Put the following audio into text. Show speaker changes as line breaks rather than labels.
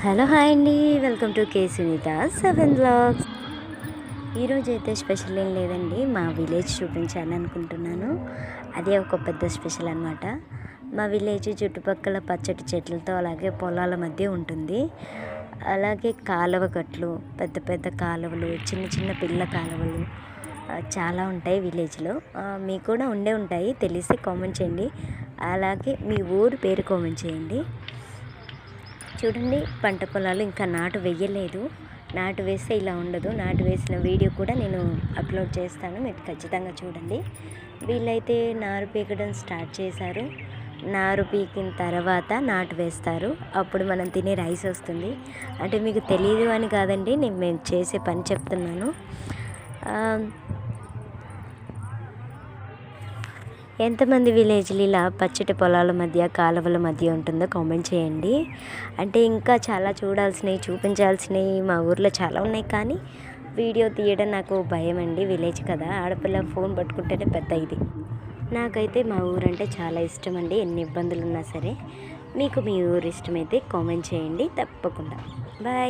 Hello hi అండి, welcome to K Sunitha 7 vlogs. ఈరోజు అయితే స్పెషల్ ఏం లేదండి, మా విలేజ్ చూపించాలని అనుకుంటున్నాను. అదే ఒక పెద్ద స్పెషల్ అనమాట. మా విలేజ్ చుట్టుపక్కల పచ్చటి చెట్లతో అలాగే పొలాల మధ్య ఉంటుంది. అలాగే కాలువ గట్లు, పెద్ద పెద్ద కాలువలు, చిన్న చిన్న పిల్ల కాలువలు చాలా ఉంటాయి విలేజ్లో. మీకు కూడా ఉండే ఉంటాయి, తెలిసి కామెంట్ చేయండి. అలాగే మీ ఊరు పేరు కామెంట్ చేయండి. చూడండి, పంట పొలాలు ఇంకా నాటు వేయలేదు. నాటు వేస్తే ఇలా ఉండదు. నాటు వేసిన వీడియో కూడా నేను అప్లోడ్ చేస్తాను, మీరు ఖచ్చితంగా చూడండి. వీళ్ళైతే నారు పీకడం స్టార్ట్ చేశారు. నారు పీకిన తర్వాత నాటు వేస్తారు, అప్పుడు మనం తినే రైస్ వస్తుంది. అంటే మీకు తెలియదు అని కాదండి, మేము చేసే పని చెప్తున్నాను. ఎంతమంది విలేజ్లు ఇలా పచ్చటి పొలాల మధ్య కాలువల మధ్య ఉంటుందో కామెంట్ చేయండి. అంటే ఇంకా చాలా చూడాల్సినవి, చూపించాల్సినవి మా ఊర్లో చాలా ఉన్నాయి, కానీ వీడియో తీయడం నాకు భయం అండి. విలేజ్ కదా, ఆడపిల్ల ఫోన్ పట్టుకుంటేనే పెద్ద ఇది. నాకైతే మా ఊరంటే చాలా ఇష్టం అండి, ఎన్ని ఇబ్బందులు ఉన్నా సరే. మీకు మీ ఊరు ఇష్టమైతే కామెంట్ చేయండి తప్పకుండా. బాయ్.